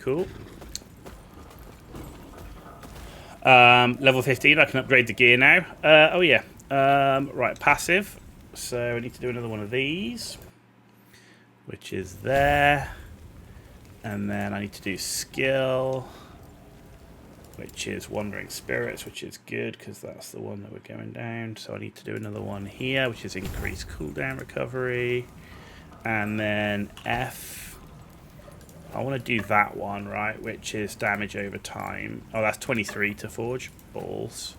Cool. Level 15, I can upgrade the gear now. Oh yeah. Right, passive. So I need to do another one of these, which is there. And then I need to do skill, which is Wandering Spirits, which is good because that's the one that we're going down. So I need to do another one here, which is increased cooldown recovery. And then F. I want to do that one, right, which is damage over time. Oh, that's 23 to forge. Balls.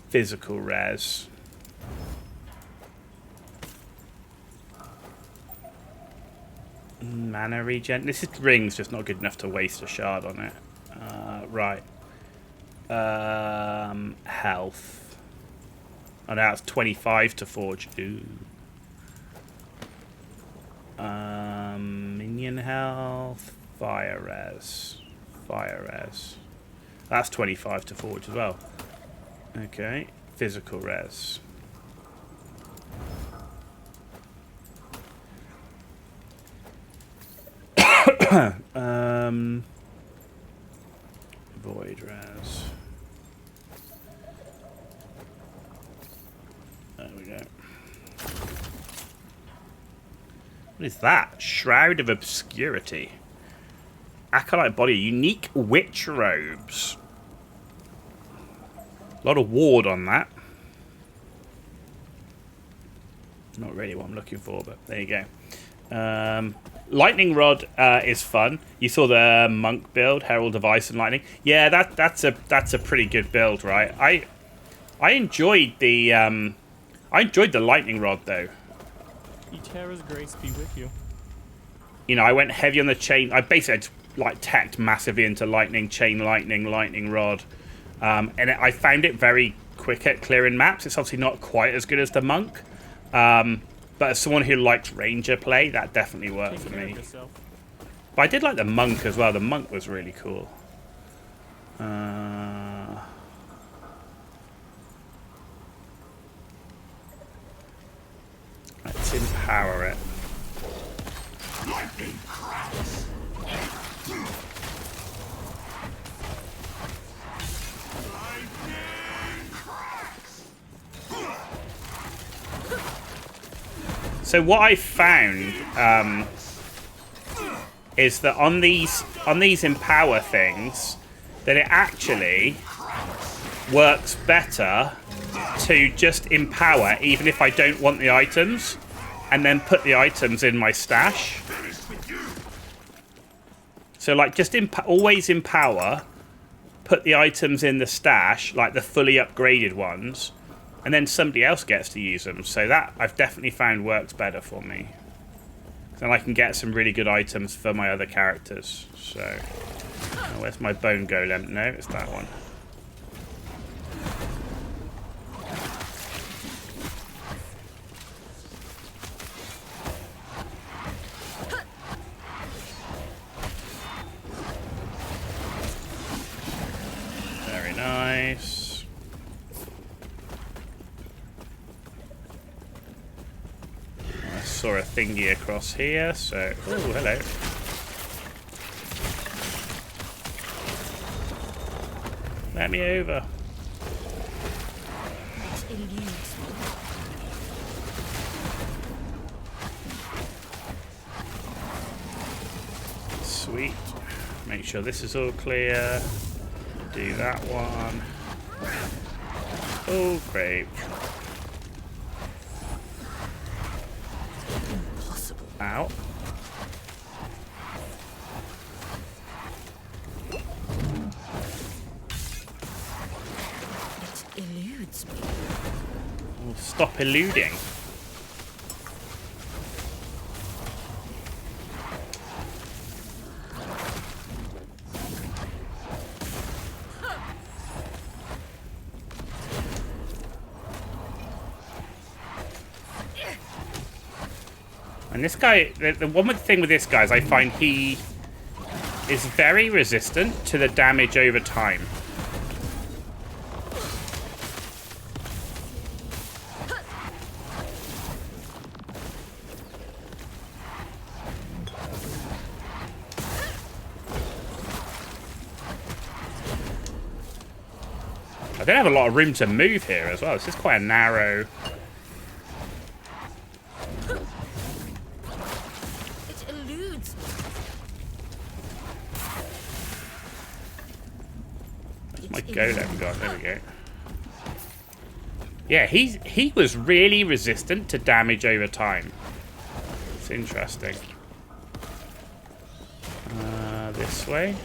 Physical res. Mana regen. This ring's just not good enough to waste a shard on it. Right. Health. Oh, now it's 25 to forge. Ooh. Minion health. Fire res. Fire res. That's 25 to forge as well. Okay. Physical res. Void res. There we go. What is that? Shroud of Obscurity. Acolyte body. Unique witch robes. A lot of ward on that. Not really what I'm looking for, but there you go. Lightning Rod is fun. You saw the monk build, Herald of Ice and Lightning. Yeah, that's a pretty good build, right? I enjoyed the Lightning Rod though. Eterra's grace be with you. You know, I went heavy on the chain. I basically like teched massively into lightning, chain lightning, lightning rod, and I found it very quick at clearing maps. It's obviously not quite as good as the monk. But as someone who likes ranger play, that definitely worked for me. But I did like the monk as well. The monk was really cool. Let's empower it. So what I found is that on these empower things, that it actually works better to just empower, even if I don't want the items, and then put the items in my stash. So like just always empower, put the items in the stash, like the fully upgraded ones, and then somebody else gets to use them. So that I've definitely found works better for me. Then I can get some really good items for my other characters. So, oh, where's my bone golem? No, it's that one. Very nice. I saw a thingy across here, so... Oh, hello. Let me over. Sweet. Make sure this is all clear. Do that one. Oh, great. Ow. It eludes me. Well, stop eluding. And this guy, the one thing with this guy is I find he is very resistant to the damage over time. don't have a lot of room to move here as well. This is quite a narrow... It eludes me. Where's my golem gone? There we go. Yeah, he was really resistant to damage over time. It's interesting. This way.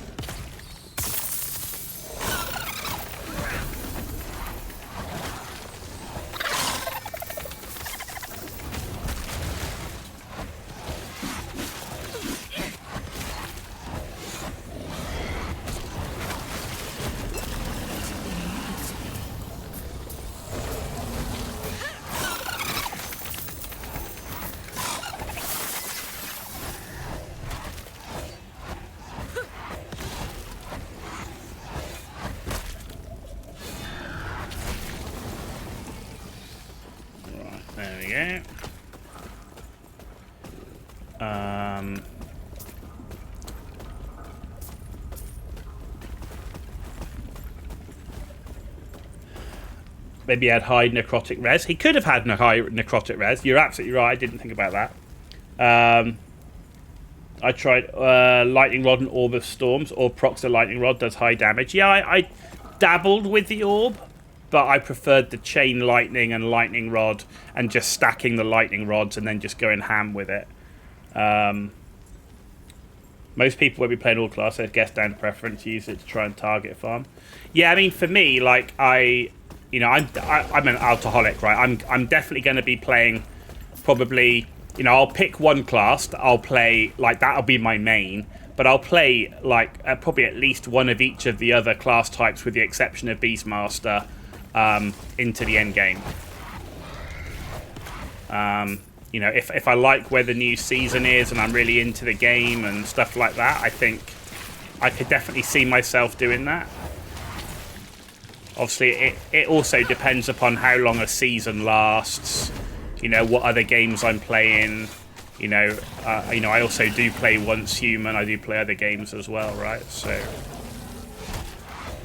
There we go. Maybe he had high necrotic res. He could have had high necrotic res. You're absolutely right. I didn't think about that. I tried lightning rod and orb of storms. Orb procs the lightning rod, does high damage. Yeah, I dabbled with the orb, but I preferred the chain lightning and lightning rod and just stacking the lightning rods and then just going ham with it. Most people won't be playing all class, so I guess down to preference, use it to try and target farm. Yeah, I mean, for me, like, I'm an alcoholic, right? I'm definitely going to be playing probably, I'll pick one class that I'll play, like, that'll be my main, but I'll play, like, probably at least one of each of the other class types with the exception of Beastmaster into the end game. If I like where the new season is and I'm really into the game and stuff like that, I think I could definitely see myself doing that. Obviously, it also depends upon how long a season lasts, what other games I'm playing. I also do play Once Human. I do play other games as well, right? So...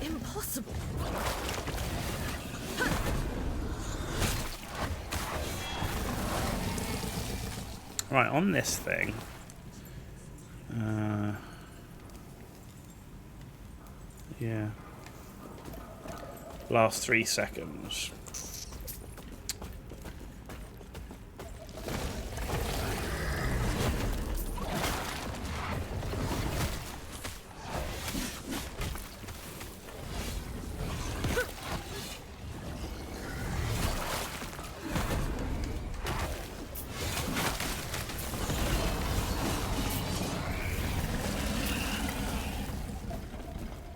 Impossible. Right, on this thing. Yeah. Last 3 seconds.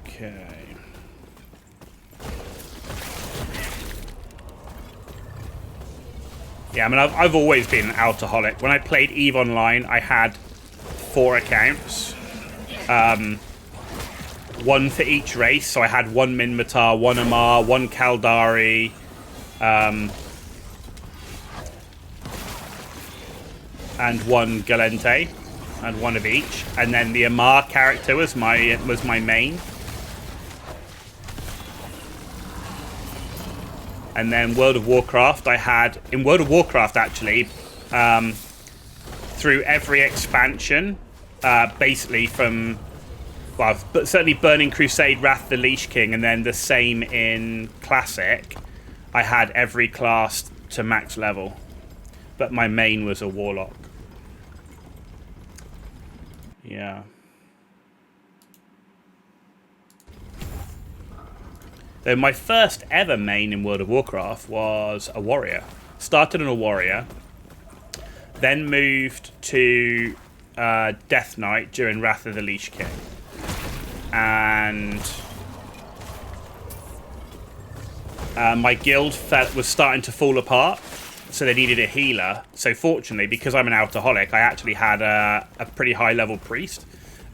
Okay. Yeah, I mean, I've always been an alcoholic. When I played EVE Online, I had 4 accounts. One for each race. So I had one Minmatar, one Amar, one Kaldari, and one Galente, and one of each. And then the Amar character was my main. And then World of Warcraft, in World of Warcraft actually, through every expansion, basically from, but certainly Burning Crusade, Wrath the Lich King, and then the same in Classic, I had every class to max level. But my main was a Warlock. Yeah. Though my first ever main in World of Warcraft was a warrior. Started on a warrior, then moved to Death Knight during Wrath of the Lich King. And my guild was starting to fall apart, so they needed a healer. So fortunately, because I'm an alcoholic, I actually had a pretty high level priest.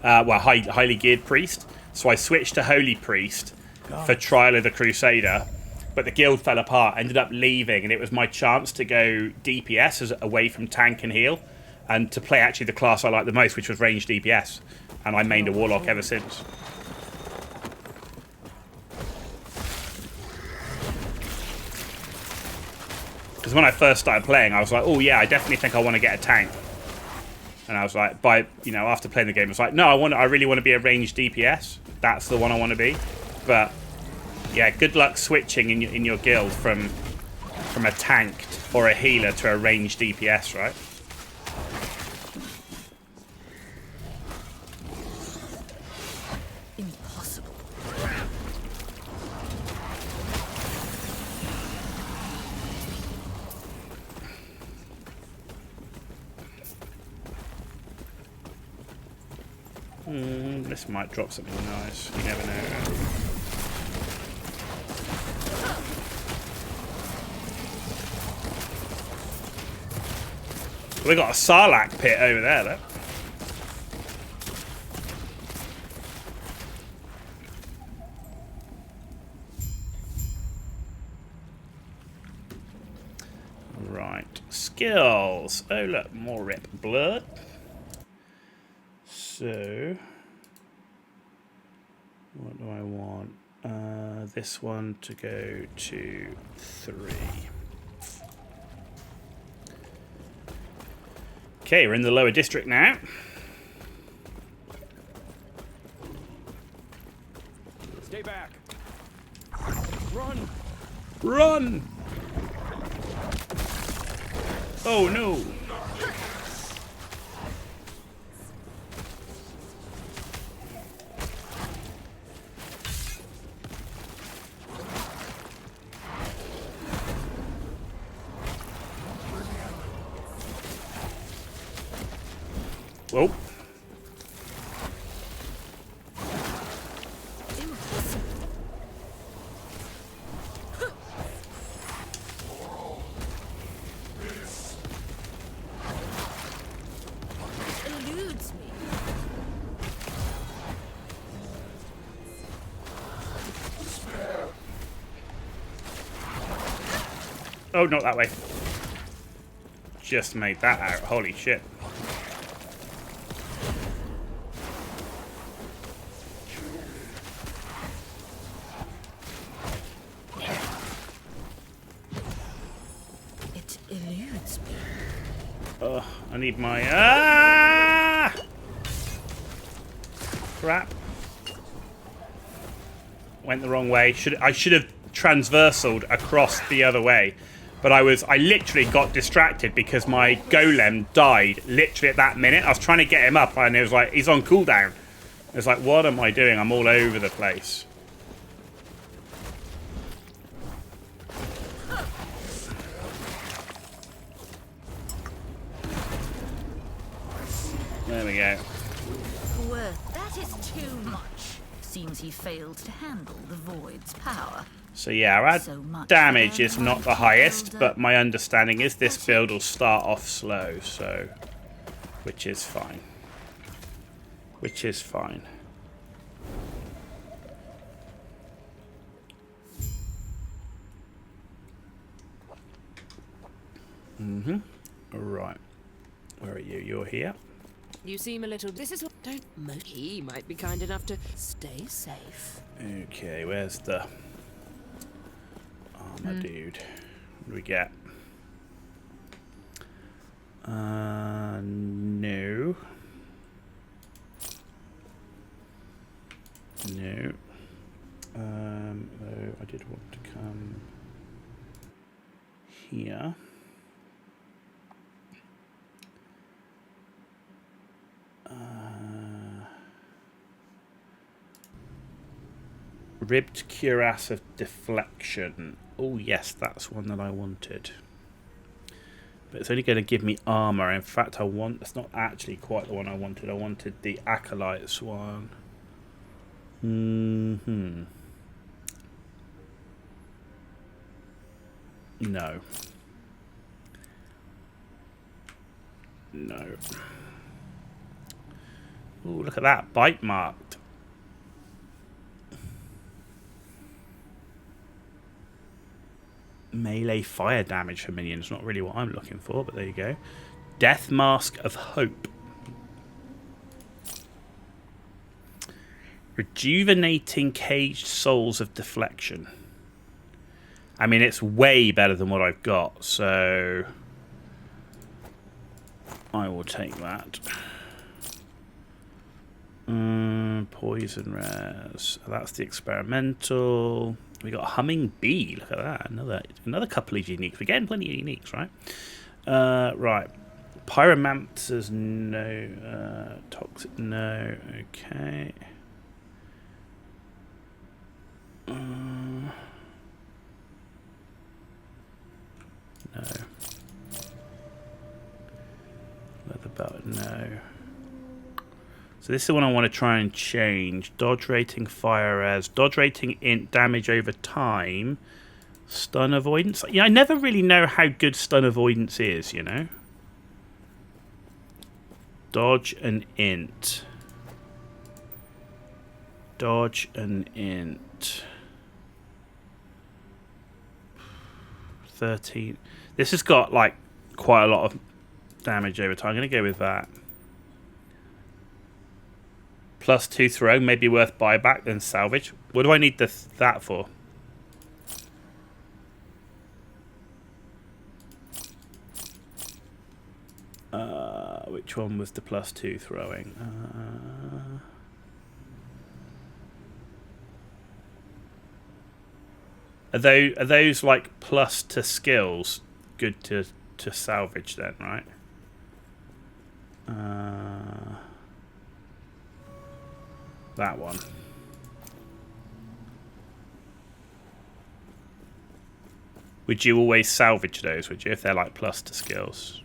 Highly geared priest. So I switched to Holy Priest for Trial of the Crusader, but the guild fell apart, ended up leaving, and it was my chance to go DPS away from tank and heal, and to play actually the class I liked the most, which was ranged DPS, and I mained a Warlock ever since. Because when I first started playing, I was like, oh yeah, I definitely think I want to get a tank. And I was like, after playing the game, I was like, no, I really want to be a ranged DPS. That's the one I want to be. But yeah, good luck switching in your guild from a tank or a healer to a ranged DPS, right? Impossible. This might drop something nice. You never know. We got a Sarlacc pit over there, look. Right, skills. Oh look, more rip blood. So, what do I want? This one to go to 3. Okay, we're in the lower district now. Stay back. Run. Run! Oh no! Whoa. Impossible. It eludes me. Oh, not that way. Just made that out. Holy shit. It eludes me. Oh, I need my... Ah! Crap. Went the wrong way. I should have transversaled across the other way. But I literally got distracted because my golem died literally at that minute. I was trying to get him up and it was like, he's on cooldown. It's like, what am I doing? I'm all over the place. There we go. Worth. That is too much. Seems he failed to handle the void's power. So yeah, our damage is not the highest, but my understanding is this build will start off slow, so... Which is fine. Which is fine. Right. Where are you? You're here. You seem a little... This is what... Don't... He might be kind enough to stay safe. Okay, where's the... armor dude? What do we get? No. No. Though I did want to come here. Ribbed cuirass of deflection. Oh yes, that's one that I wanted. But it's only going to give me armor. In fact, that's not actually quite the one I wanted. I wanted the Acolyte's one. No. No. Oh, look at that. Bite marked. Melee fire damage for minions. Not really what I'm looking for, but there you go. Death Mask of Hope. Rejuvenating caged souls of deflection. I mean, it's way better than what I've got, so I will take that. Poison res. That's the experimental. We got a humming bee. Look at that. Another couple of uniques. We're getting plenty of uniques, right? Right. Pyromancers, no. Toxic, no. Okay. No. Leather belt, no. So this is the one I want to try and change. Dodge rating, fire res. Dodge rating, int, damage over time. Stun avoidance. Yeah, I never really know how good stun avoidance is, you know. Dodge and int. Dodge and int. 13. This has got, like, quite a lot of damage over time. I'm going to go with that. +2 throw, maybe worth buyback than salvage. What do I need that for? Which one was the +2 throwing? Are those like plus to skills good to salvage then, right? That one. Would you always salvage those, would you, if they're like plus to skills?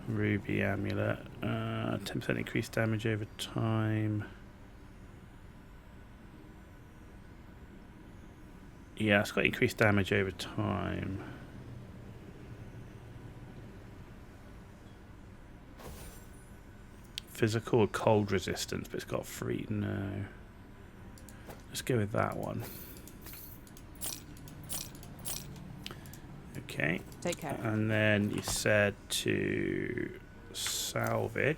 Ruby amulet. 10% increased damage over time. Yeah, it's got increased damage over time. Physical or cold resistance, but it's got free. No. Let's go with that one. Okay. Take care. And then you said to salvage.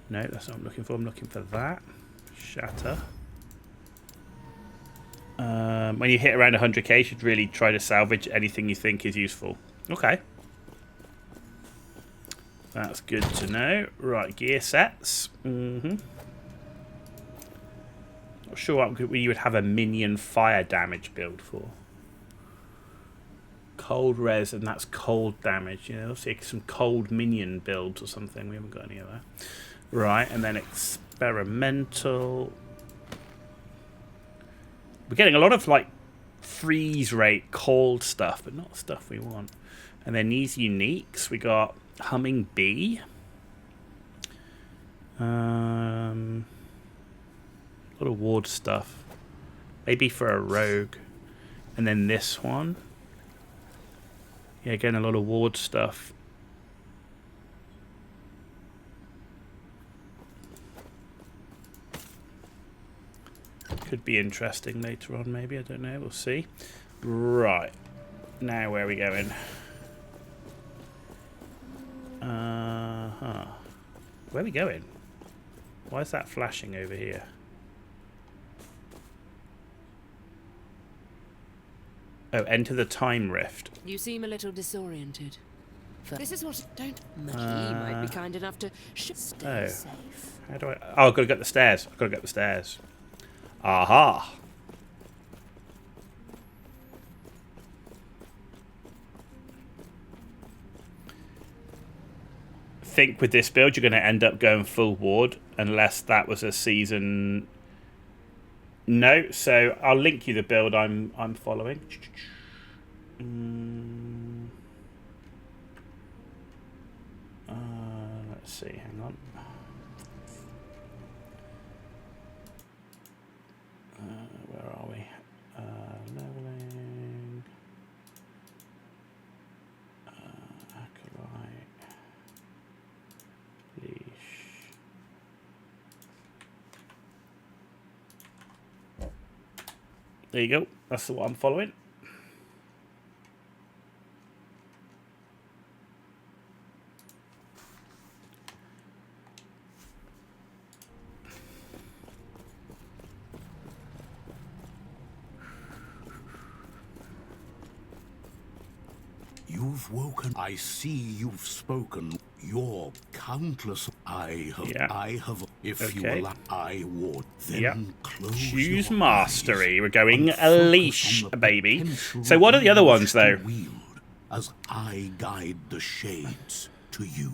No, that's not what I'm looking for. I'm looking for that. Shatter. When you hit around 100k, you should really try to salvage anything you think is useful. Okay. That's good to know. Right, gear sets. Not sure what you would have a minion fire damage build for. Cold res, and that's cold damage. You know, let's see some cold minion builds or something. We haven't got any of that. Right, and then experimental. We're getting a lot of like freeze rate cold stuff, but not stuff we want. And then these uniques, we got humming bee. A lot of ward stuff. Maybe for a rogue. And then this one. Yeah, again, a lot of ward stuff. Could be interesting later on, maybe. I don't know. We'll see. Right. Now, where are we going? Where are we going? Why is that flashing over here? Oh, enter the time rift. You seem a little disoriented. This is what... Don't... He might be kind enough to... Stay safe. How do I... Oh, I've got to get the stairs. I've got to get the stairs. Aha! I think with this build, you're going to end up going full ward, unless that was a season... No, so I'll link you the build I'm following. Let's see, hang on. Where are we? Leveling. Acolyte. Leash. There you go. That's what I'm following. You've woken. I see you've spoken. Your countless. I have. If you allow, I would. Then close Choose your mastery. eyes We're going and a focus leash, on the baby. potential So what are the other you ones, wish to though? wield as I guide the shades to you.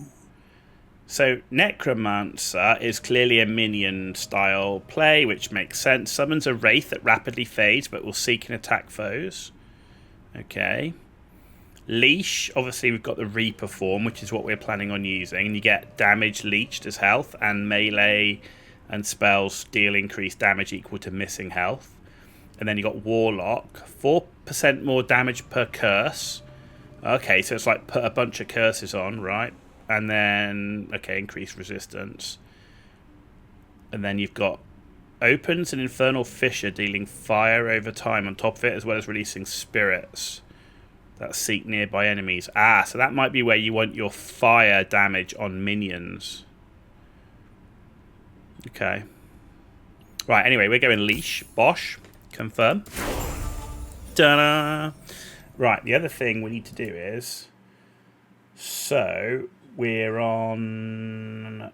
So Necromancer is clearly a minion style play, which makes sense. Summons a wraith that rapidly fades but will seek and attack foes. Okay. Leash, obviously we've got the Reaper form, which is what we're planning on using. And you get damage leached as health, and melee and spells deal increased damage equal to missing health. And then you got Warlock, 4% more damage per curse. Okay, so it's like put a bunch of curses on, right? And then, okay, increased resistance. And then you've got opens an infernal fissure, dealing fire over time on top of it, as well as releasing spirits that seek nearby enemies. Ah, so that might be where you want your fire damage on minions. Okay. Right, anyway, we're going leash. Bosh. Confirm. Ta-da! Right, the other thing we need to do is... So, we're on...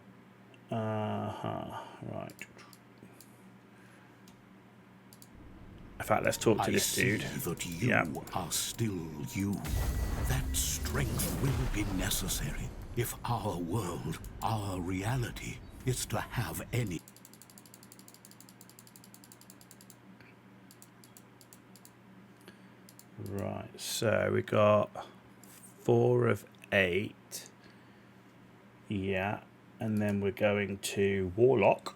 Right. In fact, let's talk to this dude. I see that you are still you. That strength will be necessary if our world, our reality, is to have any. Right, so we got 4 of 8. Yeah, and then we're going to Warlock.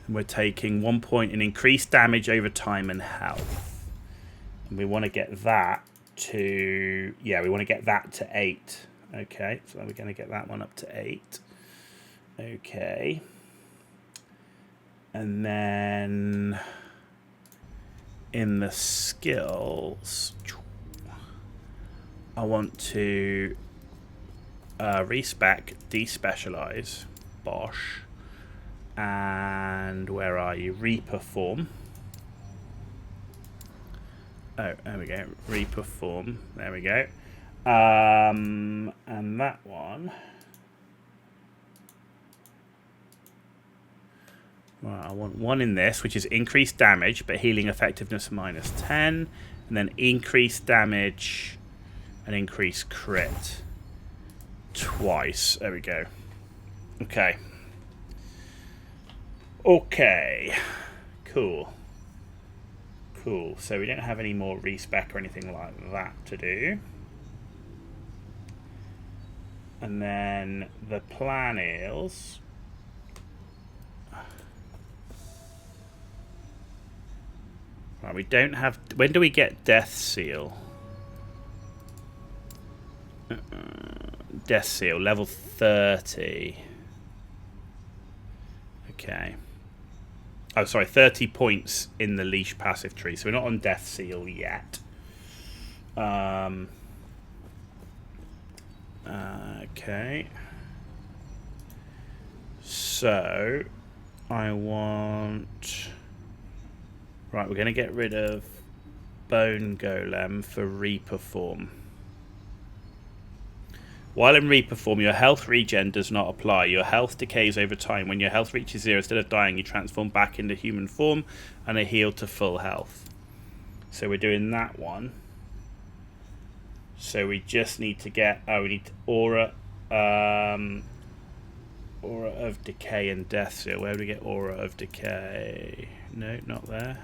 And we're taking 1 point in increased damage over time and health. And we want to get that to... Yeah, we want to get that to 8. Okay, so we're going to get that one up to 8. Okay. And then... in the skills, I want to respec, despecialize, Bosh, and where are you? Reaper form. Oh, there we go. Reaper form. There we go. And that one. Right, I want one in this, which is increased damage, but healing effectiveness minus 10. And then increased damage and increased crit twice. There we go. Okay. Okay. Cool. Cool. So we don't have any more respec or anything like that to do. And then the plan is... Right, we don't have... When do we get Death Seal? Death Seal, level 30. Okay. Oh, sorry, 30 points in the leash passive tree. So we're not on Death Seal yet. Okay. So, I want... Right, we're going to get rid of Bone Golem for Reaper form. While in Reaper form, your health regen does not apply. Your health decays over time. When your health reaches 0, instead of dying, you transform back into human form and are healed to full health. So we're doing that one. So we just need to get... Oh, we need Aura... Aura of Decay and Death Seal. Where do we get Aura of Decay? No, not there.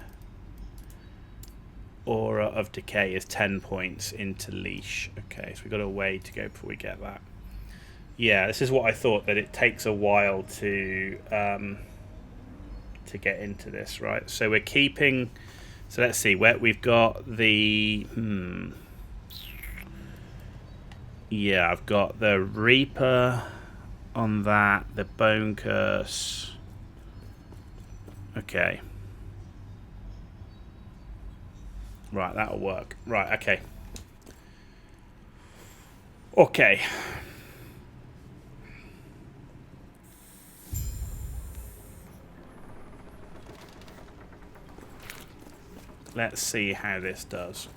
Aura of Decay is 10 points into Leash. Okay, so we've got a way to go before we get that. Yeah, this is what I thought, that it takes a while to get into this, right? So we're keeping... So let's see, where we've got the... Yeah, I've got the Reaper on that, the Bone Curse. Okay. Right, that'll work. Right, okay. Okay. Let's see how this does.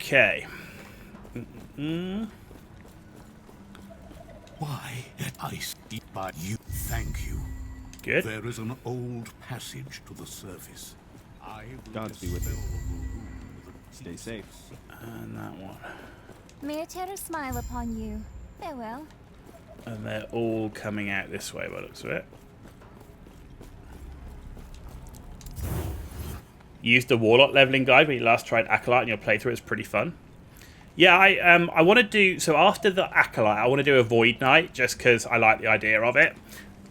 Okay. Why I speak by you? Thank you. Good. There is an old passage to the surface. I will Gods be with you. dispel the Stay safe. And that one. May Eterra smile upon you. Farewell. And they're all coming out this way by the looks of it. Use the Warlock leveling guide when you last tried Acolyte in your playthrough. It's pretty fun. Yeah, I want to do... So after the Acolyte, I want to do a Void Knight, just because I like the idea of it.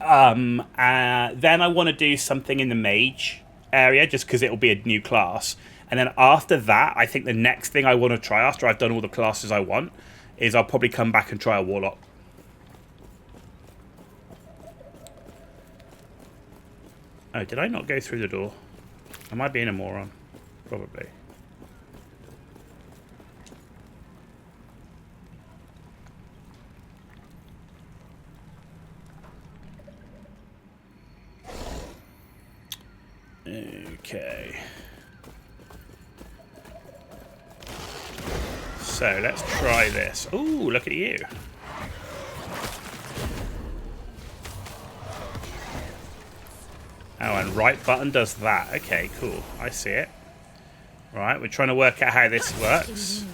Then I want to do something in the Mage area, just because it'll be a new class. And then after that, I think the next thing I want to try, after I've done all the classes I want, is I'll probably come back and try a Warlock. Oh, did I not go through the door? Am I being a moron? Probably. Okay. So let's try this. Ooh, look at you. Oh, and right button does that. Okay, cool. I see it. Right, we're trying to work out how this works.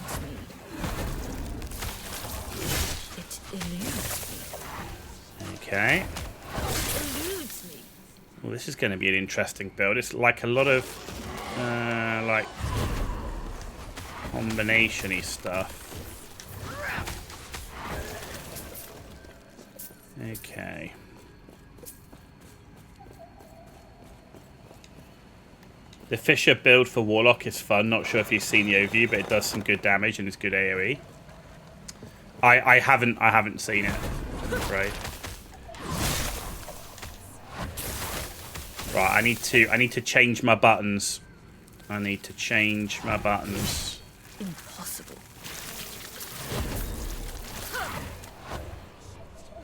Okay. Well, this is going to be an interesting build. It's like a lot of, like, combination-y stuff. Okay. The Fisher build for Warlock is fun. Not sure if you've seen the overview, but it does some good damage and it's good AoE. I haven't seen it, I'm afraid. Right, I need to change my buttons. I need to change my buttons. Impossible.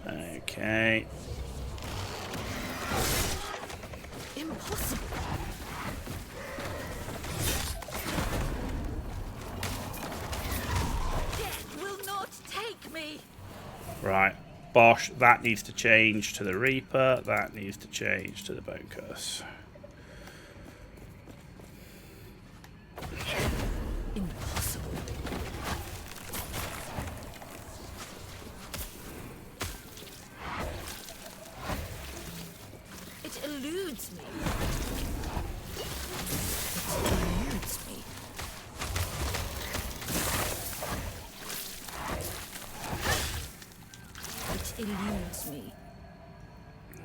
Okay. Impossible. Death will not take me. Right. Bosh, that needs to change to the Reaper. That needs to change to the Bone Curse. Impossible. It eludes me. It eludes me. It eludes me.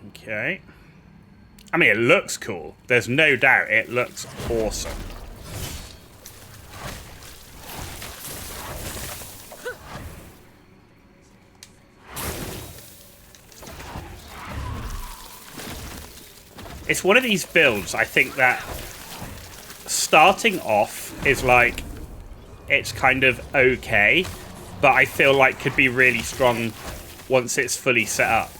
Okay. I mean, it looks cool. There's no doubt it looks awesome. It's one of these builds, I think, that starting off is like, it's kind of okay, but I feel like could be really strong once it's fully set up.